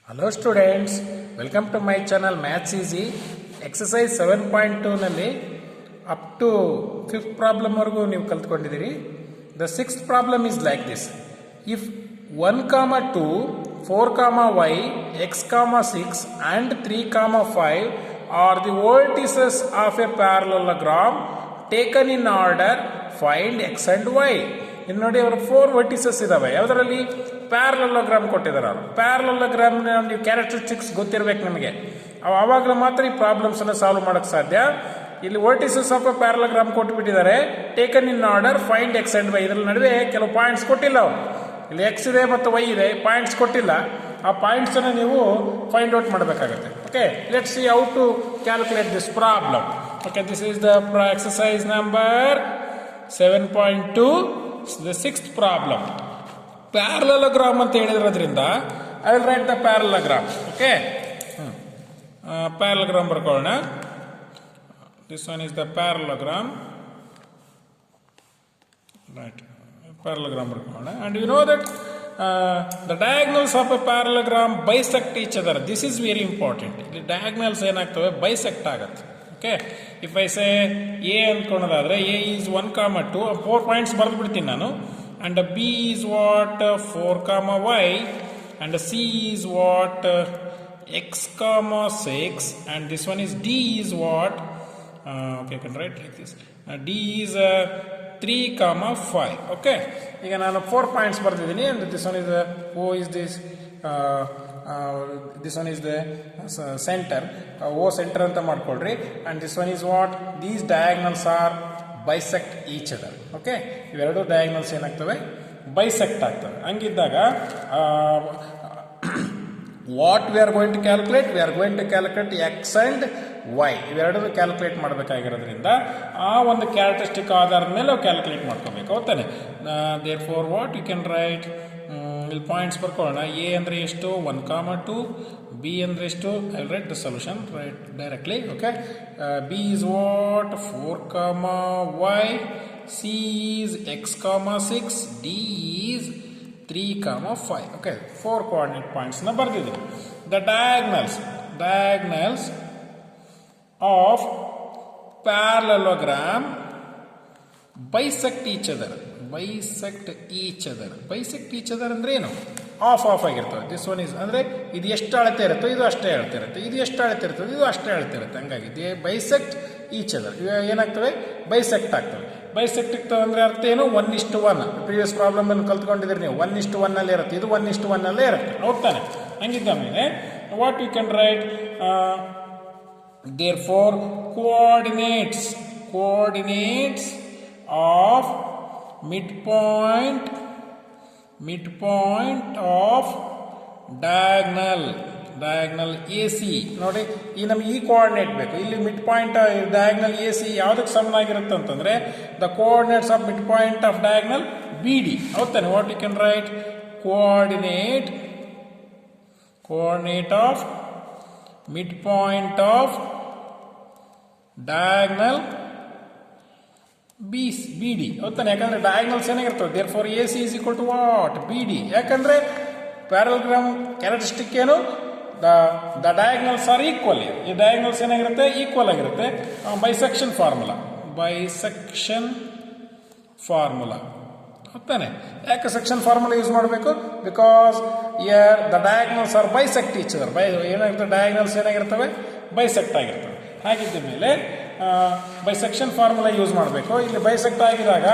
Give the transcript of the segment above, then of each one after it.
Hello students, welcome to my channel maths easy. Exercise 7.2 ನಲ್ಲಿ up to 5th problem ವರೆಗೂ ನೀವು ಕಲ್ತ್ಕೊಂಡಿದ್ದೀರಿ. The 6th problem is like this: if 1, 2, 4, y, x, 6 and 3, 5 are the vertices of a parallelogram taken in order, find x and y. ಇನ್ನು ನೋಡಿ, ಅವರು 4 vertices ಇದಾವೆ. ಯಾವುದರಲ್ಲಿ? Parallelogram ಕೊಟ್ಟಿದ್ದಾರೆ. ಅವರು ಪ್ಯಾರಲೋಗ್ರಾಮ್ ನೀವು ಕ್ಯಾರೆಕ್ಟರಿಸ್ಟಿಕ್ಸ್ ಗೊತ್ತಿರಬೇಕು ನಿಮಗೆ. ಆವಾಗಲೂ ಮಾತ್ರ ಈ ಪ್ರಾಬ್ಲಮ್ಸ್ ಅನ್ನು ಸಾಲ್ವ್ ಮಾಡಕ್ಕೆ ಸಾಧ್ಯ. ಇಲ್ಲಿ ವರ್ಟಿಸಸ್ ಆಫ್ ಅ ಪ್ಯಾರಲೋಗ್ರಾಮ್ ಕೊಟ್ಟುಬಿಟ್ಟಿದ್ದಾರೆ. Taken in order, find x and y. ಇದರಲ್ಲಿ ನಡುವೆ ಕೆಲವು ಪಾಯಿಂಟ್ಸ್ ಕೊಟ್ಟಿಲ್ಲ ಅವರು. ಇಲ್ಲಿ ಎಕ್ಸ್ ಇದೆ ಮತ್ತು ವೈ ಇದೆ, ಪಾಯಿಂಟ್ಸ್ ಕೊಟ್ಟಿಲ್ಲ. ಆ ಪಾಯಿಂಟ್ಸ್ ಅನ್ನು ನೀವು ಫೈಂಡ್ ಔಟ್ ಮಾಡಬೇಕಾಗುತ್ತೆ. Okay, let see how to calculate this problem. Okay, this is the exercise number 7.2, the 6th problem. Parallelogram ಅಂತ ಹೇಳಿದ್ರಿಂದ I will write the parallelogram. Okay, parallelogram ಬರ್ಕೊಳ್ಳೋಣ. This one is the parallelogram. Right, parallelogram ಬರ್ಕೊಳ್ಳೋಣ. And you know that the diagonals of a parallelogram bisect each other. This is very important. The diagonals ಏನಾಗ್ತವೆ? bisect ಆಗುತ್ತೆ. Okay, if I say a ಅನ್ಕೊಳ್ಳೋದಾದ್ರೆ a is 1, 2, 4 points ಬರೆದು ಬಿಡ್ತೀನಿ ನಾನು. And b is what? 4, y. And c is what? x, 6. And this one is d is what? Okay, I can write like this. d is 3, 5. Okay, ಈಗ ನಾನು 4 points ಬರ್ತಿದ್ದೀನಿ. And this one is o is this this one is the center, o center ಅಂತ ಮಾಡ್ಕೊಳ್ರಿ. And this one is what? These diagonals are bisect each other. Okay, ಇವೆರಡು diagonals ಏನಾಗ್ತವೆ? bisect ಆಗ್ತವೆ. ಹಂಗಿದ್ದಾಗ what we are going to calculate? We are going to calculate x and y. ಇವೆರಡೂ calculate ಮಾಡಬೇಕಾಗಿರೋದ್ರಿಂದ ಆ ಒಂದು characteristic ಆಧಾರದ ಮೇಲೆ ನಾವು ಕ್ಯಾಲ್ಕುಲೇಟ್ ಮಾಡ್ಕೋಬೇಕು. ಹೌದಾನೆ? Therefore what you can write, ಇಲ್ಲಿ ಪಾಯಿಂಟ್ಸ್ ಬರ್ಕೊಳ್ಳೋಣ. ಎ ಅಂದರೆ ಎಷ್ಟು? 1, 2. ಬಿ ಅಂದರೆ ಎಷ್ಟು? I will write the solution write directly. Okay, B is what? 4, y. C is x, 6. D is 3, 5. Okay, 4 coordinate ಪಾಯಿಂಟ್ಸ್ನ ಬರೆದಿದ್ದೀವಿ. The diagonals of parallelogram bisect each other. bisect each other ಅಂದ್ರೆ ಏನು? Of ಆಗಿರ್ತವೆ. This one is ಅಂದ್ರೆ ಇದು ಎಷ್ಟು ಅಳತೆ ಇರುತ್ತೋ ಇದು ಅಷ್ಟೇ ಅಳತೆ ಇರುತ್ತೆ, ಇದು ಎಷ್ಟು ಅಳತೆ ಇರ್ತದೆ ಇದು ಅಷ್ಟೇ ಅಳತೆ ಇರುತ್ತೆ. ಹಂಗಾಗಿ bisect each other ಏನಾಗ್ತವೆ? bisect ಆಗ್ತವೆ. bisect ಆಗ್ತವೆ ಅಂದ್ರೆ ಅರ್ಥ ಏನು? 1:1. ಪ್ರೀವಿಯಸ್ ಪ್ರಾಬ್ಲಮ್ ಅನ್ನು ಕಲ್ತ್ಕೊಂಡಿದ್ದೀರಿ ನೀವು. 1:1 ಅಲ್ಲಿ ಇರುತ್ತೆ, ಇದು 1:1 ಅಲ್ಲೇ ಇರುತ್ತೆ. ಹೋಗ್ತಾನೆ? ಹಂಗಿದ್ದ ಮೇಲೆ what you can write, therefore coordinates of midpoint of diagonal AC. ನೋಡಿ, ಈ ನಮಗೆ ಈ ಕೋಆರ್ಡಿನೇಟ್ ಬೇಕು. ಇಲ್ಲಿ ಮಿಡ್ ಪಾಯಿಂಟ್ ಡಯಾಗ್ನಲ್ AC ಯಾವುದಕ್ಕೆ ಸಮನಾಗಿರುತ್ತೆ ಅಂತಂದ್ರೆ the coordinates of mid point of diagonal BD. ಹೌದಾನೆ? What you can write, coordinate of mid point of diagonal BD. ಹೌದಾನೆ? ಯಾಕಂದ್ರೆ ಡಯಾಗ್ನಲ್ಸ್ ಏನಾಗಿರ್ತವೆ. Therefore AC is equal to what? BD. ಯಾಕಂದ್ರೆ parallelogram characteristic ಏನು? The diagonals are equal. ಈ diagonals ಏನಾಗಿರುತ್ತೆ? Equal ಆಗಿರುತ್ತೆ. Bisection formula. ಹೌದಾನೆ? ಯಾಕೆ ಸೆಕ್ಷನ್ ಫಾರ್ಮುಲಾ ಯೂಸ್ ಮಾಡಬೇಕು? Because here the diagonals are bisect each other. ಏನಾಗಿರ್ತವೆ? ಡಯಾಗ್ನಲ್ಸ್ ಏನಾಗಿರ್ತವೆ? ಬೈಸೆಕ್ಟ್ ಆಗಿರ್ತವೆ. ಹಾಗಿದ್ದ ಮೇಲೆ ಬೈಸೆಕ್ಷನ್ ಫಾರ್ಮುಲಾ ಯೂಸ್ ಮಾಡಬೇಕು. ಇಲ್ಲಿ ಬೈಸೆಕ್ಟ್ ಆಗಿದಾಗ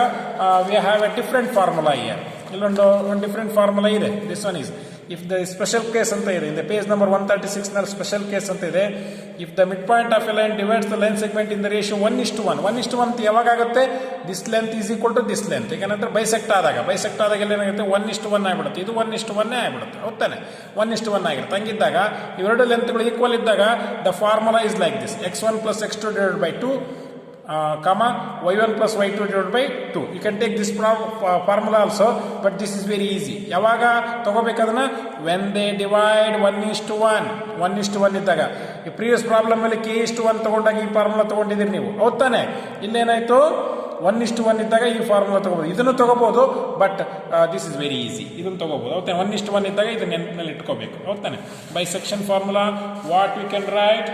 we have a different formula here. ಇಲ್ಲೊಂದು ಡಿಫ್ರೆಂಟ್ ಫಾರ್ಮುಲಾ ಇದೆ. This one is if the special case ಅಂತ ಇದೆ. ಇಂದ ಪೇಜ್ ನಂಬರ್ 136 ನಲ್ಲಿ ಸ್ಪೆಷಲ್ ಕೇಸ್ ಅಂತ ಇದೆ. If the mid point of a line divides the line segment in the ratio 1:1. 1:1 ಯಾವಾಗ ಆಗುತ್ತೆ? This length is equal to this length. ಏಕೆಂದ್ರೆ bisect ಆದಾಗ ಏನಾಗುತ್ತೆ? 1:1 ಆಗಿಬಿಡುತ್ತೆ. ಇದು 1:1 ಆಗಿಬಿಡುತ್ತೆ. ಹೌದಾನೆ? 1:1 ಆಗಿರುತ್ತೆ. ಹಂಗಿದ್ದಾಗ ಇವೆರಡು ಲೆಂತ್ಗಳು ಈಕ್ವಲ್ ಇದ್ದಾಗ the formula is like this: x1 + x2 / 2, y1 + y2 / 2. You can take this formula also, but this is very easy. ಯಾವಾಗ ತಗೋಬೇಕದನ್ನ? when they divide 1:1 ಇದ್ದಾಗ. ಈ ಪ್ರೀವಿಯಸ್ ಪ್ರಾಬ್ಲಮ್ ಅಲ್ಲಿ k:1 ತಗೊಂಡಾಗ ಈ ಫಾರ್ಮುಲಾ ತಗೊಂಡಿದ್ದೀರಿ ನೀವು. ಹೌದಾನೆ? ಇಲ್ಲೇನಾಯ್ತು? 1:1 ಇದ್ದಾಗ ಈ ಫಾರ್ಮುಲಾ ತಗೋಬಹುದು. ಇದನ್ನು ತಗೋಬಹುದು, but this is very easy. ಇದನ್ನು ತಗೋಬಹುದು. ಹೌದಾನೆ? 1:1 ಇದ್ದಾಗ ಇದನ್ನ ನೆನಪಿನಲ್ಲಿ ಇಟ್ಕೋಬೇಕು. ಹೌದಾನೆ? Bisection formula what we can write.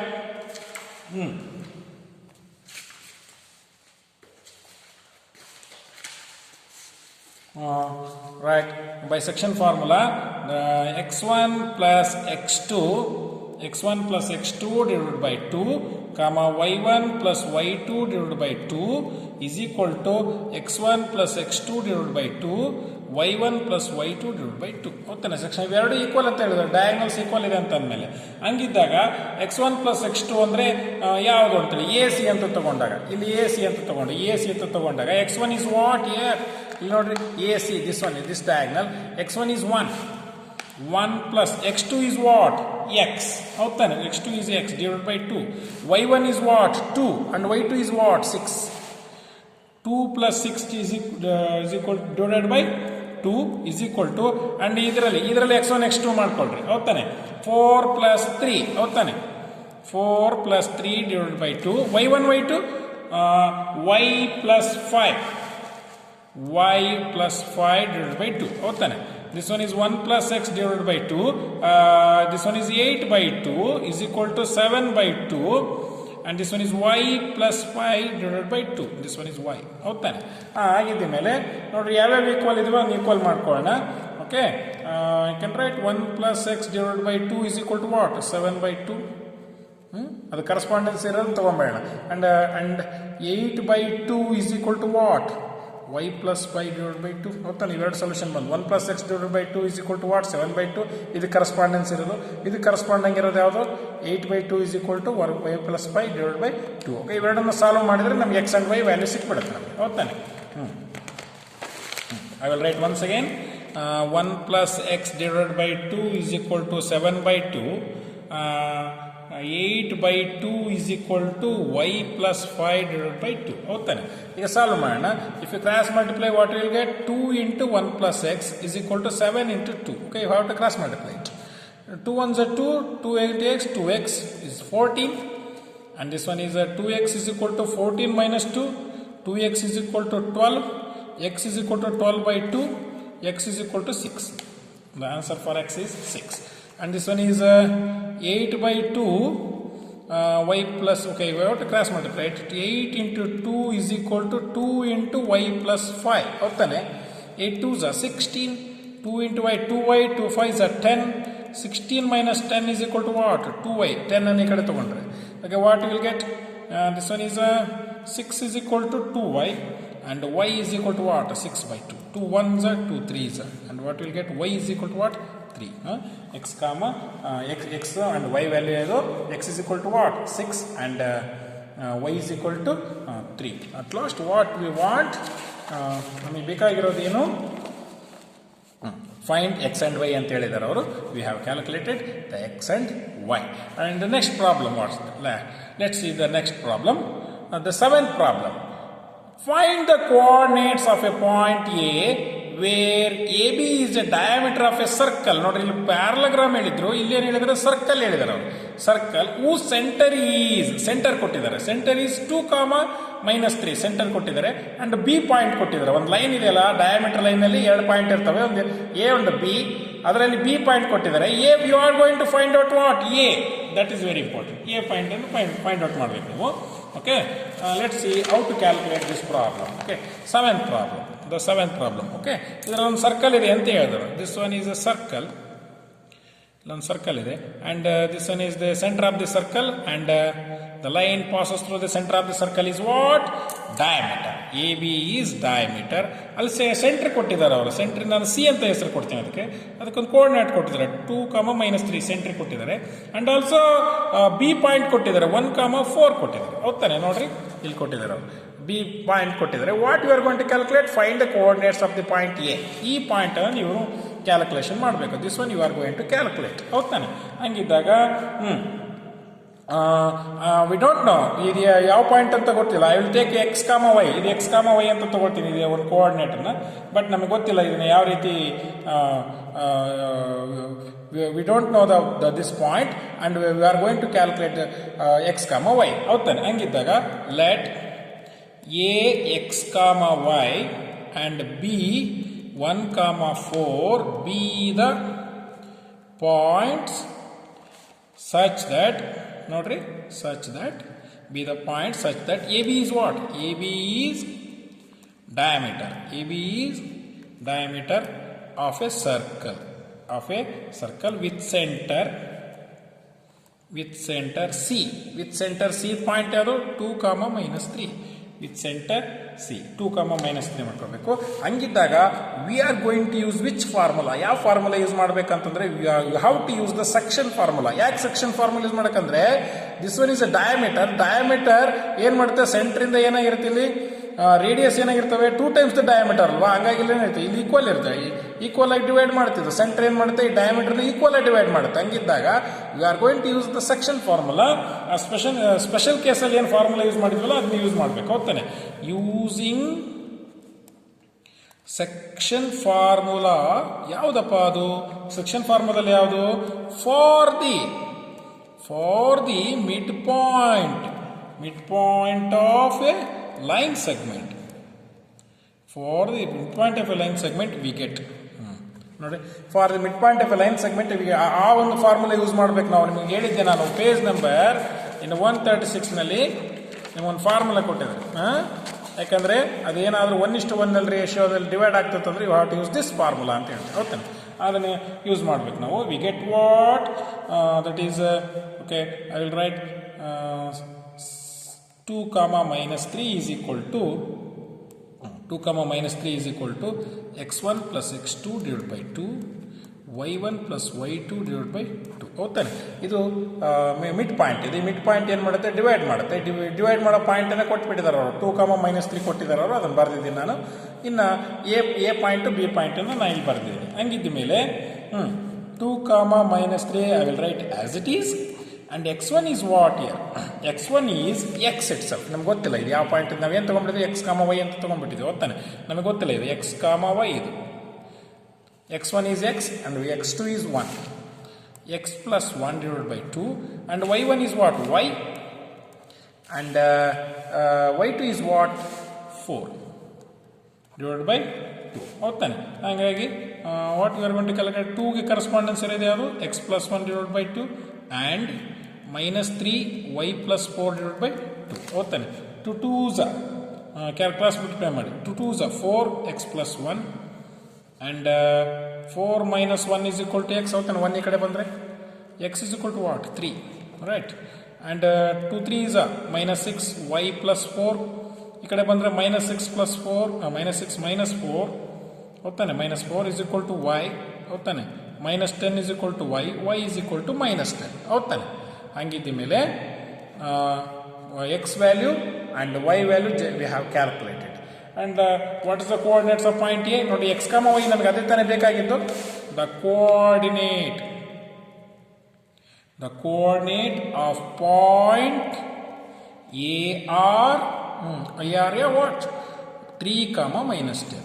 Right, bisection formula, x1 plus x2 divided by 2 comma y1 plus y2 divided by 2 is equal to x1 plus x2 divided by 2 y1 plus y2 divided by 2. ಓದ್ತಾನೆ? Section ಇವೆರಡು equal ಅಂತ ಹೇಳಿದ್ರೆ diagonals equal ಇದೆ ಅಂತ ಅಂದಮೇಲೆ ಹಂಗಿದ್ದಾಗ x1 plus x2 ಅಂದರೆ ಯಾವುದು ಅಂತೇಳಿ ಎ ಸಿ ಅಂತ ತಗೊಂಡಾಗ, ಇಲ್ಲಿ ಎ ಸಿ ಅಂತ ತಗೊಂಡಾಗ x1 is what here? ಇಲ್ಲಿ ನೋಡ್ರಿ, A C this diagonal, x1 is 1 plus x2 is what? X. ಹೌದಾನೆ? x2 is x divided by 2. y1 is what? 2 and y2 is what? 6. 2 plus 6 is equal divided by 2 is equal to, and ಇದರಲ್ಲಿ x1 x2 ಮಾಡ್ಕೊಳ್ರಿ. ಹೌದಾನೆ? 4 plus 3. ಹೌದಾನೆ? 4 plus 3 divided by 2. y1 y2 y plus 5. y plus 5 divided by 2. ಹೌದಾನೆ? This one is 1 plus x divided by 2. This one is 8 by 2 is equal to 7 by 2. And this one is y plus 5 divided by 2. This one is y. ಹೌದಾನೆ? ಆಗಿದ್ದ ಮೇಲೆ ನೋಡ್ರಿ ಯಾವ್ಯಾವ equal ಇದೀವೋ ಅದನ್ನ equal ಮಾಡ್ಕೊಳ್ಳೋಣ. Okay, you can write 1 plus x divided by 2 is equal to what? 7 by 2. ಅದು correspondence ಇರೋದು ತಗೊಂಬೇಡ. and 8 by 2 is equal to what? y plus 5 divided by 2. ಹೌದಾನೆ? ಇವೆರಡು solution ಬಂದು 1 plus x divided by 2 is equal to what? 7 by 2. ಇದು correspondence ಇರೋದು. ಇದು corresponding ಇರೋದು ಯಾವುದು? 8 by 2 is equal to y plus 5 divided by 2. Okay, ಇವೆರಡನ್ನು solve ಮಾಡಿದ್ರೆ ನಮಗೆ x and y ವ್ಯಾಲ್ಯೂ ಸಿಕ್ಬಿಡುತ್ತೆ ನಮಗೆ. ಹೌದಾನೆ? I will write once again. 1 plus x divided by 2 is equal to 7 by 2. 8 by 2 is equal to y plus 5 divided by 2. ಹೌದಾನೆ? ಈಗ solve ಮಾಡೋಣ. If you cross multiply what will get? 2 into 1 plus x is equal to 7 into 2. Okay, you have to cross multiply it. 2 ones are 2, 2 into x, 2x is 14. And this one is 2x is equal to 14 minus 2. 2x is equal to 12. X is equal to 12 by 2. X is equal to 6. The answer for x is 6. And this one is 8 by 2 y plus, okay, we have to cross multiply it. 8 into 2 is equal to 2 into y plus 5. ಹೌದಾನೆ? 8 2s are 16. 2 into y, 2y, 2 5s are 10. 16 minus 10 is equal to what? 2y. 10 ಅನ್ನು ಈ ಕಡೆ ತಗೊಂಡ್ರೆ okay, what you will get? This one is 6 is equal to 2y and y is equal to what? 6 by 2. 2 1s are 2 3s are, and what will get? Y is equal to what? 3. X comma x and y value is x is equal to what? 6 and y is equal to 3. At last what we want, ನಮಗೆ ಬೇಕಾಗಿರೋದು ಏನು? Find x and y ಅಂತ ಹೇಳಿದ್ದಾರೆ ಅವರು. We have calculated the x and y. And the next problem, let's see the next problem. The seventh problem. Find the coordinates of a point A where AB is the diameter of a circle. ನೋಡ್ರಿ, ಇಲ್ಲಿ parallelogram ಹೇಳಿದ್ರು, ಇಲ್ಲಿ ಏನು ಹೇಳಿದ್ರೆ circle ಹೇಳಿದಾರೆ ಅವರು. Circle ಹೂ centre ಕೊಟ್ಟಿದ್ದಾರೆ. Centre is 2, -3 centre ಕೊಟ್ಟಿದ್ದಾರೆ. ಅಂಡ್ ಬಿ ಪಾಯಿಂಟ್ ಕೊಟ್ಟಿದ್ದಾರೆ. ಒಂದು ಲೈನ್ ಇದೆಯಲ್ಲ, ಡಯಾಮೀಟರ್ ಲೈನ್ ನಲ್ಲಿ 2 ಪಾಯಿಂಟ್ ಇರ್ತವೆ, ಒಂದು ಎ ಒಂದು ಬಿ. ಅದರಲ್ಲಿ ಬಿ ಪಾಯಿಂಟ್ ಕೊಟ್ಟಿದ್ದಾರೆ. A you are going to find out what? A. That is very important. A point ಅನ್ನು ಫೈಂಡ್ ಔಟ್ ಮಾಡಬೇಕು ನೀವು. Okay, let's see how to calculate this problem. Okay, seventh problem. The seventh problem. Okay, ಇದರಲ್ಲಿ ಒಂದು circle ಇದೆ ಅಂತ ಹೇಳಿದ್ರು. This one is a circle. ಇಲ್ಲೊಂದು circle ಇದೆ, and this one is the center of the circle, and the line passes through the center of the circle is what? Diameter. AB is diameter. ಅಲ್ಲಿ centre ಕೊಟ್ಟಿದ್ದಾರೆ ಅವರು. Centre ನಾನು C ಅಂತ ಹೆಸರು ಕೊಡ್ತೀನಿ ಅದಕ್ಕೊಂದು ಕೋಆರ್ಡಿನೇಟ್ ಕೊಟ್ಟಿದ್ದಾರೆ. 2, -3 ಸೆಂಟರ್ ಕೊಟ್ಟಿದ್ದಾರೆ. ಅಂಡ್ ಆಲ್ಸೋ ಬಿ ಪಾಯಿಂಟ್ ಕೊಟ್ಟಿದ್ದಾರೆ. 1, 4 ಕೊಟ್ಟಿದ್ದಾರೆ. ಹೌದಾನೆ? ನೋಡ್ರಿ, ಇಲ್ಲಿ ಕೊಟ್ಟಿದ್ದಾರೆ ಅವರು. ಬಿ ಪಾಯಿಂಟ್ ಕೊಟ್ಟಿದ್ದಾರೆ. What you are going to calculate? Find the coordinates of the point A. ಈ ಪಾಯಿಂಟ್ ಅನ್ನು ನೀವು ಕ್ಯಾಲ್ಕುಲೇಷನ್ ಮಾಡಬೇಕು. This one you are going to calculate. ಹೌದಾನೆ? ಹಂಗಿದ್ದಾಗ ವಿ ಡೋಂಟ್ ನೋ ಇದು ಯಾವ ಪಾಯಿಂಟ್ ಅಂತ ಗೊತ್ತಿಲ್ಲ. I will take x, y. ಇದು x, y ಅಂತ ತಗೊಳ್ತೀನಿ, ಇದೆ ಒಂದು ಕೋಆರ್ಡಿನೇಟನ್ನು. ಬಟ್ ನಮಗೆ ಗೊತ್ತಿಲ್ಲ ಇದನ್ನು ಯಾವ ರೀತಿ. We don't know this point and we are going to calculate x, y. ಹೌದಾನೆ? ಹಂಗಿದ್ದಾಗ let A x comma y and B 1 comma 4 be the points such that be the point such that AB is what? AB is diameter. AB is diameter of a circle with center C. With center C point ಯಾವುದು 2, -3. With centre C 2, -3 ಮಾಡ್ಕೋಬೇಕು. ಹಂಗಿದ್ದಾಗ we are going to use which formula? ಯಾವ formula use ಮಾಡ್ಬೇಕಂತಂದ್ರೆ you have to use the section formula. ಯಾಕೆ section formula use ಮಾಡಕಂದ್ರೆ this one is a diameter ಏನ್ ಮಾಡುತ್ತೆ, centre ಇಂದ ಏನಾಗಿರುತ್ತೆ ಇಲ್ಲಿ ರೇಡಿಯಸ್ ಏನಾಗಿರ್ತವೆ 2 times ದ ಡಯಾಮೀಟರ್ ಅಲ್ವಾ, ಹಂಗಾಗಿ ಇಲ್ಲಿ ಏನಾಯ್ತು ಇಲ್ಲಿ ಈಕ್ವಲ್ ಇರ್ತವೆ, ಈಕ್ವಲ್ ಆಗಿ ಡಿವೈಡ್ ಮಾಡ್ತಿದ್ದು ಸೆಂಟರ್ ಏನ್ ಮಾಡುತ್ತೆ ಈ ಡಯಾಮೀಟರ್ನ ಈಕ್ವಲ್ ಆಗಿ ಡಿವೈಡ್ ಮಾಡುತ್ತೆ. ಹಂಗಿದ್ದಾಗ you are going to use the section formula. Special ಕೇಸಲ್ಲಿ ಏನು ಫಾರ್ಮುಲಾ ಯೂಸ್ ಮಾಡಿದ್ವಲ್ಲ ಅದನ್ನ ಯೂಸ್ ಮಾಡಬೇಕು. ಹೋಗ್ತಾನೆ ಯೂಸಿಂಗ್ ಸೆಕ್ಷನ್ ಫಾರ್ಮುಲಾ. ಯಾವುದಪ್ಪ ಅದು ಸೆಕ್ಷನ್ ಫಾರ್ಮುಲಾದಲ್ಲಿ ಯಾವುದು? For the mid point of A line segment. For the midpoint of a line segment we get ನೋಡಿ, for the mid point of a line segment ಆ ಒಂದು formula use ಮಾಡ್ಬೇಕು. ನಾವು ನಿಮಗೆ ಹೇಳಿದ್ದೆ, ನಾನು ಪೇಜ್ ನಂಬರ್ 136 ನಲ್ಲಿ ನಿಮ್ಗೊಂದು ಫಾರ್ಮುಲಾ ಕೊಟ್ಟಿದ್ದೆ. ಯಾಕಂದ್ರೆ ಅದೇನಾದ್ರೂ 1:1 ರೇಷಿಯೋದಲ್ಲಿ ಡಿವೈಡ್ ಆಗ್ತದೆ ಅಂದ್ರೆ you have to use this formula ಅಂತ ಹೇಳ್ತಾರೆ. ಹೌದಾ, ಅದನ್ನ ಯೂಸ್ ಮಾಡ್ಬೇಕು ನಾವು. We get what that is okay. I will write 2, -3 is equal to x1 plus x2 divided by 2 y1 plus y2 divided by 2. ಹೌದಾನೆ, ಇದು ಮಿಡ್ ಪಾಯಿಂಟ್. ಇದು mid point ಏನು ಮಾಡುತ್ತೆ, ಡಿವೈಡ್ ಮಾಡೋ ಪಾಯಿಂಟ್ ಅನ್ನ ಕೊಟ್ಬಿಟ್ಟಿದ್ದಾರೆ ಅವರು. 2, -3 ಕೊಟ್ಟಿದ್ದಾರೆ ಅವರು, ಅದನ್ನು ಬರೆದಿದ್ದೀನಿ ನಾನು. ಇನ್ನು ಎ ಪಾಯಿಂಟ್ ಬಿ ಪಾಯಿಂಟ್ ಅನ್ನು ನಾನು ಇಲ್ಲಿ ಬರೆದಿದ್ದೀನಿ. ಹಂಗಿದ್ದ ಮೇಲೆ 2, -3 I will right as it is. And x1 is what here? x1 is x itself. ನಮ್ಗೆ ಗೊತ್ತಿಲ್ಲ ಇದು ಯಾವ ಪಾಯಿಂಟ್. ನಾವೇನು ತೊಗೊಂಡ್ಬಿಟ್ಟಿದ್ವಿ, x, y ಅಂತ ತೊಗೊಂಡ್ಬಿಟ್ಟಿದ್ವಿ. ಗೊತ್ತಾನೆ, ನಮಗೆ ಗೊತ್ತಿಲ್ಲ ಇದು x, y. ಇದು x1 is x and x2 is 1. x plus 1 divided by 2 and y1 is what? Y and y2 is what? 4 divided by 2. ಹೌದಾನೆ, ಹಾಗಾಗಿ what you are going to calculate? 2 ಗೆ correspondence ಇರೋದು ಯಾವುದು? x plus 1 divided by 2 and -3 y plus 4 divided by 2. ಹೌದಾನೆ, 2 2s calculus multiply ಮಾಡಿ. 2 2s 4 x plus 1 and 4 minus 1 is equal to x. ಹೌದಾನೆ, 1 ಈ ಕಡೆ ಬಂದರೆ x is equal to what? 3, right? and 2 3s -6 y plus 4. ಈ ಕಡೆ ಬಂದರೆ -6 plus 4 -6 minus 4. ಹೌದಾನೆ, -4 is equal to y. ಹೌದಾನೆ, -10 is equal to y. y is equal to -10. ಹೌದಾನೆ, ಹಂಗಿದ್ದ ಮೇಲೆ x value and y value we have calculated. and what is the coordinates of point A? ನೋಡಿ, x, y ನಮಗೆ ಅದೇ ತಾನೇ ಬೇಕಾಗಿದ್ದು. the coordinate of point A are what? 3, -10.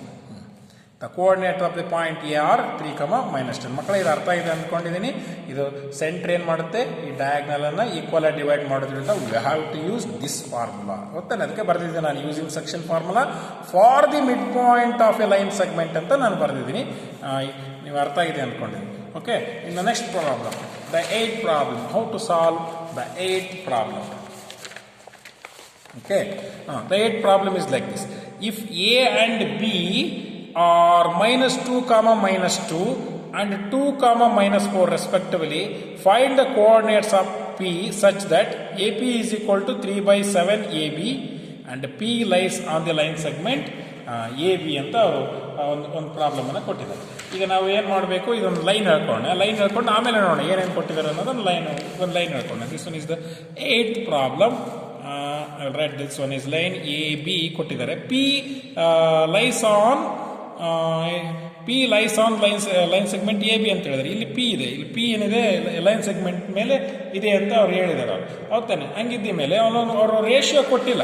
The coordinate of the point A are 3, -10. ಮಕ್ಕಳ ಇದು ಅರ್ಥ ಇದೆ ಅಂದ್ಕೊಂಡಿದ್ದೀನಿ. ಇದು ಸೆಂಟರ್ ಏನು ಮಾಡುತ್ತೆ, ಈ ಡಯಾಗ್ನಲ್ ಅನ್ನ ಈಕ್ವಲ್ ಆಗಿ ಡಿವೈಡ್ ಮಾಡೋದ್ರಿಂದ we have to use this formula. ಗೊತ್ತಾನೆ, ಅದಕ್ಕೆ ಬರೆದಿದ್ದೆ ನಾನು using section formula for the mid point of a line segment ಅಂತ ನಾನು ಬರೆದಿದ್ದೀನಿ. ನೀವು ಅರ್ಥ ಆಗಿದೆ ಅಂದ್ಕೊಂಡಿದ್ದೀನಿ. Okay, in the next problem, the 8th problem. How to solve the 8th problem? Okay, the 8th problem is like this. If A and B are -2, -2 and 2, -4 respectively, find the coordinates of P such that AP is equal to 3/7 AB and P lies on the line segment AB ಅಂತ ಒಂದು problem ಅನ್ನು ಕೊಟ್ಟಿದ್ದಾರೆ. ಈಗ ನಾವು ಏನು ಮಾಡಬೇಕು, ಇದೊಂದು line ಹೇಳ್ಕೊಂಡು ಆಮೇಲೆ ನೋಡೋಣ ಏನೇನು ಕೊಟ್ಟಿದ್ದಾರೆ ಅನ್ನೋದು. ಒಂದು ಲೈನ್ ಹೇಳ್ಕೊಂಡು. This one is the 8th problem. Right, this one is line AB ಕೊಟ್ಟಿದ್ದಾರೆ. P lies on line segment AB ಅಂತ ಹೇಳಿದ್ರೆ ಇಲ್ಲಿ P ಇದೆ. ಇಲ್ಲಿ P ಏನಿದೆ ಲೈನ್ ಸೆಗ್ಮೆಂಟ್ ಮೇಲೆ ಇದೆ ಅಂತ ಅವ್ರು ಹೇಳಿದ್ದಾರೆ. ಹೌದಾನೆ, ಹಂಗಿದ್ದ ಮೇಲೆ ಅವರು ರೇಷಿಯೋ ಕೊಟ್ಟಿಲ್ಲ.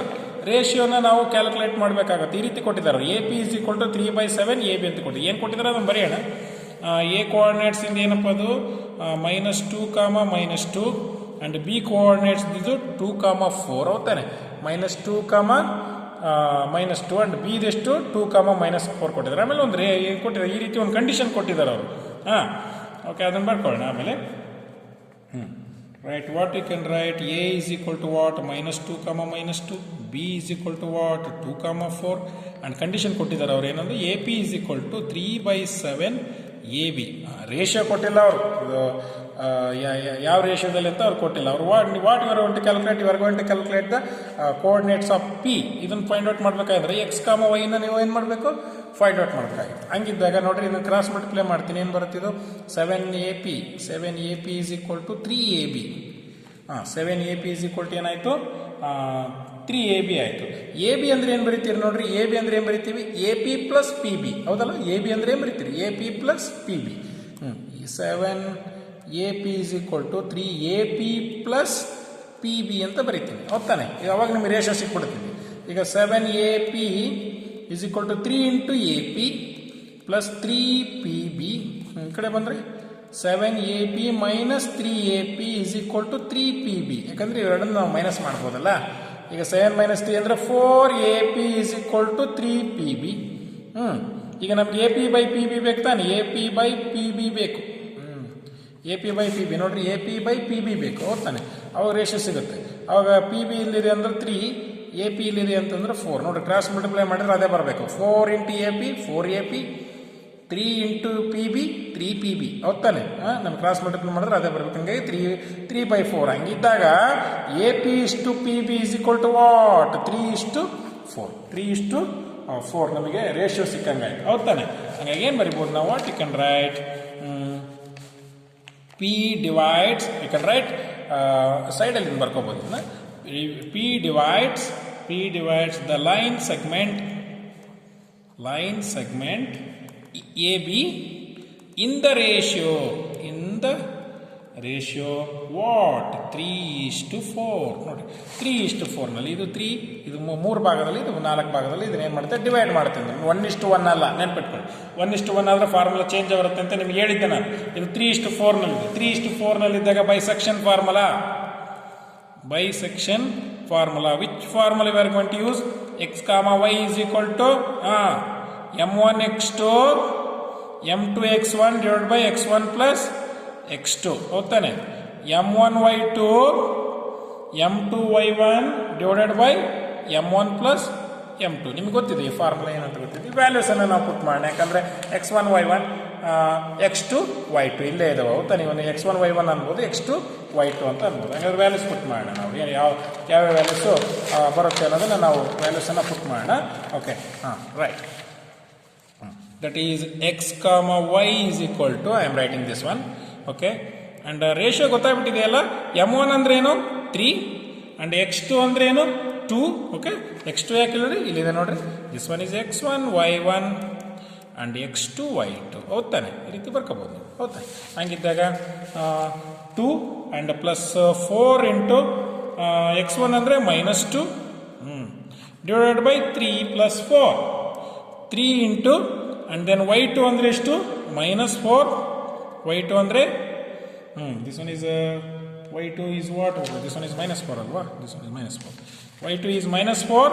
ರೇಷಿಯೋನ ನಾವು ಕ್ಯಾಲ್ಕುಲೇಟ್ ಮಾಡಬೇಕಾಗತ್ತೆ. ಈ ರೀತಿ ಕೊಟ್ಟಿದ್ದಾರೆ. AP is equal to 3/7 AB ಅಂತ ಕೊಟ್ಟಿದ್ದಾರೆ. ಏನು ಕೊಟ್ಟಿದ್ದಾರೆ ಅದನ್ನು ಬರೆಯೋಣ. A ಕೋಆರ್ಡಿನೇಟ್ಸ್ ಇಂದ ಏನಪ್ಪ ಅದು -2, -2 and B ಕೋಆರ್ಡಿನೇಟ್ಸ್ ಇದು 2, 4. ಹೌದಾನೆ, -2, -2 ಅಂಡ್ ಬಿ ಇದೆಷ್ಟು 2, -4 ಕೊಟ್ಟಿದ್ದಾರೆ. ಆಮೇಲೆ ಒಂದು ಏನು ಕೊಟ್ಟಿದ್ದಾರೆ, ಈ ರೀತಿ ಒಂದು ಕಂಡೀಷನ್ ಕೊಟ್ಟಿದ್ದಾರೆ ಅವರು. ಹಾಂ, ಓಕೆ, ಅದನ್ನು ಬರ್ಕೊಳ್ಳೋಣ. ಆಮೇಲೆ write what you can write A is equal to what -2, -2, B is equal to what 2, 4 and condition ಕೊಟ್ಟಿದ್ದಾರೆ ಅವ್ರು ಏನಂದ್ರೆ A P is equal to 3/7 A B. Ratio ಕೊಟ್ಟಿಲ್ಲ ಅವರು, ಯಾವ ರೇಷಿಯೋದಲ್ಲಿ ಅಂತ ಅವ್ರು ಕೊಟ್ಟಿಲ್ಲ. ಅವರು what you are going to calculate the coordinates of P. ಇದನ್ನು ಫೈಂಡ್ ಔಟ್ ಮಾಡಬೇಕಾದ್ರೆ ಎಕ್ಸ್ ವೈನ ನೀವು ಏನು ಮಾಡಬೇಕು, ಫೈಂಡ್ ಔಟ್ ಮಾಡಬೇಕಾಗಿತ್ತು. ಹಂಗಿದ್ದಾಗ ನೋಡ್ರಿ, ಇದನ್ನು ಕ್ರಾಸ್ ಮಲ್ಟಿಪ್ಲೈ ಮಾಡ್ತೀನಿ. ಏನು ಬರುತ್ತಿದ್ದು 7AP is equal to 3AB. 7AP is equal to ಏನಾಯಿತು 3AB ಆಯಿತು. ಎ ಬಿ ಅಂದರೆ ಏನು ಬರೀತೀರಿ ನೋಡ್ರಿ, ಎ ಬಿ ಅಂದರೆ ಏನು ಬರಿತೀವಿ, A P plus P B. ಹೌದಲ್ಲ, ಎ ಬಿ ಅಂದರೆ ಏನು ಬರೀತೀರಿ, A P plus P B. 7AP is equal to 3AP plus P B ಅಂತ ಬರೀತೀನಿ. ಹೌದಾನೆ, ಅವಾಗ ನಿಮಗೆ ರೇಷಿಯೋ ಸಿಕ್ಬಿಡ್ತೀನಿ. ಈಗ 7AP is equal to 3 into A P plus 3PB. ಈ ಕಡೆ ಬಂದರೆ 7AP minus 3AP is equal to 3PB. ಯಾಕಂದರೆ ಇವೆರಡನ್ನು ನಾವು ಮೈನಸ್ ಮಾಡ್ಬೋದಲ್ಲ. ಈಗ 7 - 3 ಅಂದರೆ 4AP is equal to 3PB. ಈಗ ನಮ್ಗೆ A P by P B ಬೇಕು ತಾನೆ, A P by P B ಬೇಕು. A P by P B ನೋಡ್ರಿ, A P by P B ಬೇಕು. ಹೌದು ತಾನೆ, ಅವಾಗ ರೇಷಿಯೋ ಸಿಗುತ್ತೆ. ಅವಾಗ ಪಿ ಬಿ ಇಲ್ಲಿದೆ ಅಂದ್ರೆ 3, ಎ ಪಿ ಇಲ್ಲಿದೆ ಅಂತಂದ್ರೆ 4. ನೋಡ್ರಿ, ಕ್ರಾಸ್ ಮಲ್ಟಿಪ್ಲೈ ಮಾಡಿದ್ರೆ ಅದೇ ಬರಬೇಕು. 4 into A P 4AP, 3 into P B 3PB. ಹೌದು ತಾನೆ, ನಮ್ಗೆ ಕ್ರಾಸ್ ಮಲ್ಟಿಪ್ಲೈ ಮಾಡಿದ್ರೆ ಅದೇ ಬರಬೇಕು. ಹಂಗಾಗಿ 3/4. ಹಂಗಿದ್ದಾಗ ಎ ಪಿ ಇಷ್ಟು P B is equal to what 3:4. 3:4 ನಮಗೆ ರೇಷಿಯೋ ಸಿಕ್ಕಂಗಾಯ್ತು. ಹೌದು ತಾನೆ, ಹಂಗಾಗಿ ಏನು ಬರಿಬೋದು ನಾವು, what you can write P divides, you can write ಸೈಡಲ್ಲಿ ಬರ್ಕೋಬೋದು. P divides the line segment A B in the ratio what 3:4. ನೋಡಿ, 3:4ನಲ್ಲಿ ಇದು 3, ಇದು 3 ಭಾಗದಲ್ಲಿ, ಇದು 4 ಭಾಗದಲ್ಲಿ. ಇದನ್ನ ಏನು ಮಾಡುತ್ತೆ, ಡಿವೈಡ್ ಮಾಡ್ತೀನಿ. 1:1 ಅಲ್ಲ, ನೆನ್ಪಿಟ್ಕೊಳ್ಳಿ. 1:1 ಆದರೆ ಫಾರ್ಮುಲಾ ಚೇಂಜ್ ಬರುತ್ತೆ ಅಂತ ನಿಮ್ಗೆ ಹೇಳಿದ್ದೆ ನಾನು. ಇದು 3:4ನಲ್ಲಿದೆ. 3:4ನಲ್ಲಿದ್ದಾಗ bisection formula which formula we are going to use, x, y is equal to m1x2 m2x1 divide by x1 plus x2. ಹೋಗ್ತಾನೆ, m1y2 m2y1 divided by m1 plus m2. ನಿಮ್ಗೆ ಗೊತ್ತಿದೆ ಈ ಫಾರ್ಮುಲಾ ಏನಂತ ಗೊತ್ತಿದೆ. ವ್ಯಾಲ್ಯೂಸ್ ಅನ್ನು ನಾವು ಪುಟ್ ಮಾಡೋಣ. ಯಾಕಂದರೆ x1 y1 x2 y2 ಇಲ್ಲೇ ಇದಾವೆ. ಹೌದಾ, ನೀವು x1 y1 ಅನ್ಬೋದು, x2 y2 ಅಂತ ಅನ್ಬೋದು. ಹಾಗಾದ್ರೆ ವ್ಯಾಲ್ಯೂಸ್ ಪುಟ್ ಮಾಡೋಣ. ನಾವು ಯಾವ ವ್ಯಾಲ್ಯೂಸು ಬರುತ್ತೆ ಅನ್ನೋದನ್ನು ನಾವು ವ್ಯಾಲ್ಯೂಸನ್ನು ಪುಟ್ ಮಾಡೋಣ. Okay, right. That is x, y is equal to, I am writing this one. Okay, and ratio ಗೊತ್ತಾಗ್ಬಿಟ್ಟಿದೆಯಲ್ಲ. m1 ಅಂದ್ರೇನು 3 ಆ್ಯಂಡ್ x2 ಅಂದ್ರೇನು 2. ಓಕೆ, x2 ಯಾಕೆ ಹೇಳಿದ್ರಿ, ಇಲ್ಲಿದೆ ನೋಡ್ರಿ. This one is x1 y1 and x2 y2. ಹೌದಾನೆ, ಈ ರೀತಿ ಬರ್ಕೋಬೋದು. ಹೌದಾ, ಹಂಗಿದ್ದಾಗ 2 ಆ್ಯಂಡ್ ಪ್ಲಸ್ 4 ಇಂಟು x1 ಅಂದರೆ -2 divided by 3 plus 4. 3 into and then y2 ಅಂದರೆ ಎಷ್ಟು, -4. y2 ಅಂದರೆ this one is y2 is what, this one is -4 ಅಲ್ವಾ, this one is -4. y2 is -4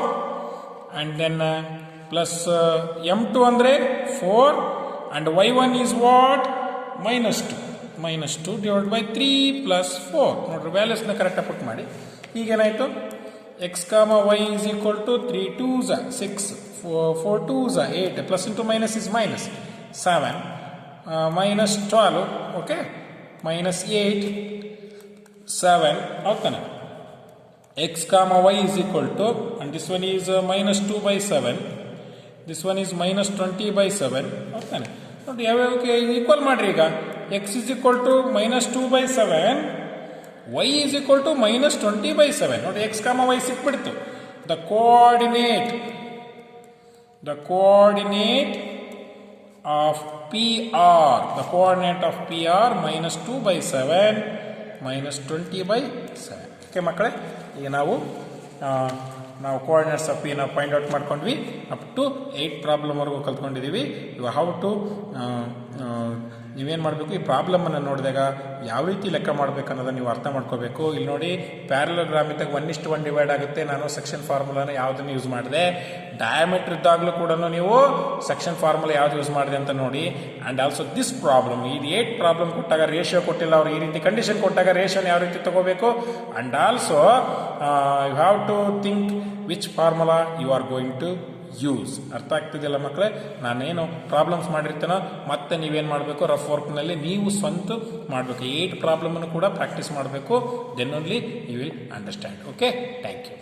and then plus m2 ಅಂದರೆ 4 and y1 is what -2 divide by 3 plus 4. ನೋಡ್ರಿ, ವ್ಯಾಲ್ಯೂಸ್ನ ಕರೆಕ್ಟಾಗಿ put ಮಾಡಿ. ಈಗೇನಾಯಿತು, x, y is equal to 3 2s 6 4 2s 8 plus into minus is minus 7 -12. Okay, -8 7. ಹೌದಾನೆ, x, y is equal to, and this one is -2/7, this one is -20/7. ಹೌದಾನೆ, ನೋಡಿ ಯಾವ್ಯಾವಕ್ಕೆ equal ಮಾಡ್ರಿ. ಈಗ x is equal to -2/7, y is equal to -20/7. ನೋಡಿ, x, y ಸಿಕ್ಬಿಡ್ತು. The coordinate of PR, -2/7 -20/7. Okay ಮಕ್ಕಳೇ, ಈಗ ನಾವು coordinates of P ನಾವು find out ಮಾಡ್ಕೊಂಡ್ವಿ. ಅಪ್ ಟು 8 ಪ್ರಾಬ್ಲಮ್ವರೆಗೂ ಕಲ್ತ್ಕೊಂಡಿದ್ದೀವಿ. ಇವಾಗ ಹೌ ಟು ನೀವೇನು ಮಾಡಬೇಕು, ಈ ಪ್ರಾಬ್ಲಮನ್ನು ನೋಡಿದಾಗ ಯಾವ ರೀತಿ ಲೆಕ್ಕ ಮಾಡಬೇಕು ಅನ್ನೋದನ್ನು ನೀವು ಅರ್ಥ ಮಾಡ್ಕೋಬೇಕು. ಇಲ್ಲಿ ನೋಡಿ, ಪ್ಯಾರಲೋಗ್ರಾಮ್ ಇದ್ದಾಗ 1:1 ಡಿವೈಡ್ ಆಗುತ್ತೆ. ನಾನು ಸೆಕ್ಷನ್ ಫಾರ್ಮುಲಾನ ಯಾವುದನ್ನು ಯೂಸ್ ಮಾಡಿದೆ. ಡಯಾಮೀಟರ್ ಇದ್ದಾಗಲೂ ಕೂಡ ನೀವು ಸೆಕ್ಷನ್ ಫಾರ್ಮುಲಾ ಯಾವ್ದು ಯೂಸ್ ಮಾಡಿದೆ ಅಂತ ನೋಡಿ. ಆ್ಯಂಡ್ ಆಲ್ಸೋ ದಿಸ್ ಪ್ರಾಬ್ಲಮ್, ಇದು 8 ಪ್ರಾಬ್ಲಮ್ ಕೊಟ್ಟಾಗ ರೇಷಿಯೋ ಕೊಟ್ಟಿಲ್ಲ ಅವರು, ಈ ರೀತಿ ಕಂಡೀಷನ್ ಕೊಟ್ಟಾಗ ರೇಷಿಯೋನ ಯಾವ ರೀತಿ ತಗೋಬೇಕು. And also you have to think which formula you are going to use. ಅರ್ಥ ಆಗ್ತಿದೆಯಲ್ಲ ಮಕ್ಕಳೇ? ನಾನೇನು ಪ್ರಾಬ್ಲಮ್ಸ್ ಮಾಡಿರ್ತೀನೋ ಮತ್ತೆ ನೀವೇನು ಮಾಡಬೇಕು, ರಫ್ ವರ್ಕ್ನಲ್ಲಿ ನೀವು ಸ್ವಂತ ಮಾಡಬೇಕು. 8 ಪ್ರಾಬ್ಲಮನ್ನು ಕೂಡ ಪ್ರಾಕ್ಟೀಸ್ ಮಾಡಬೇಕು. Then only you will understand. Okay, thank you.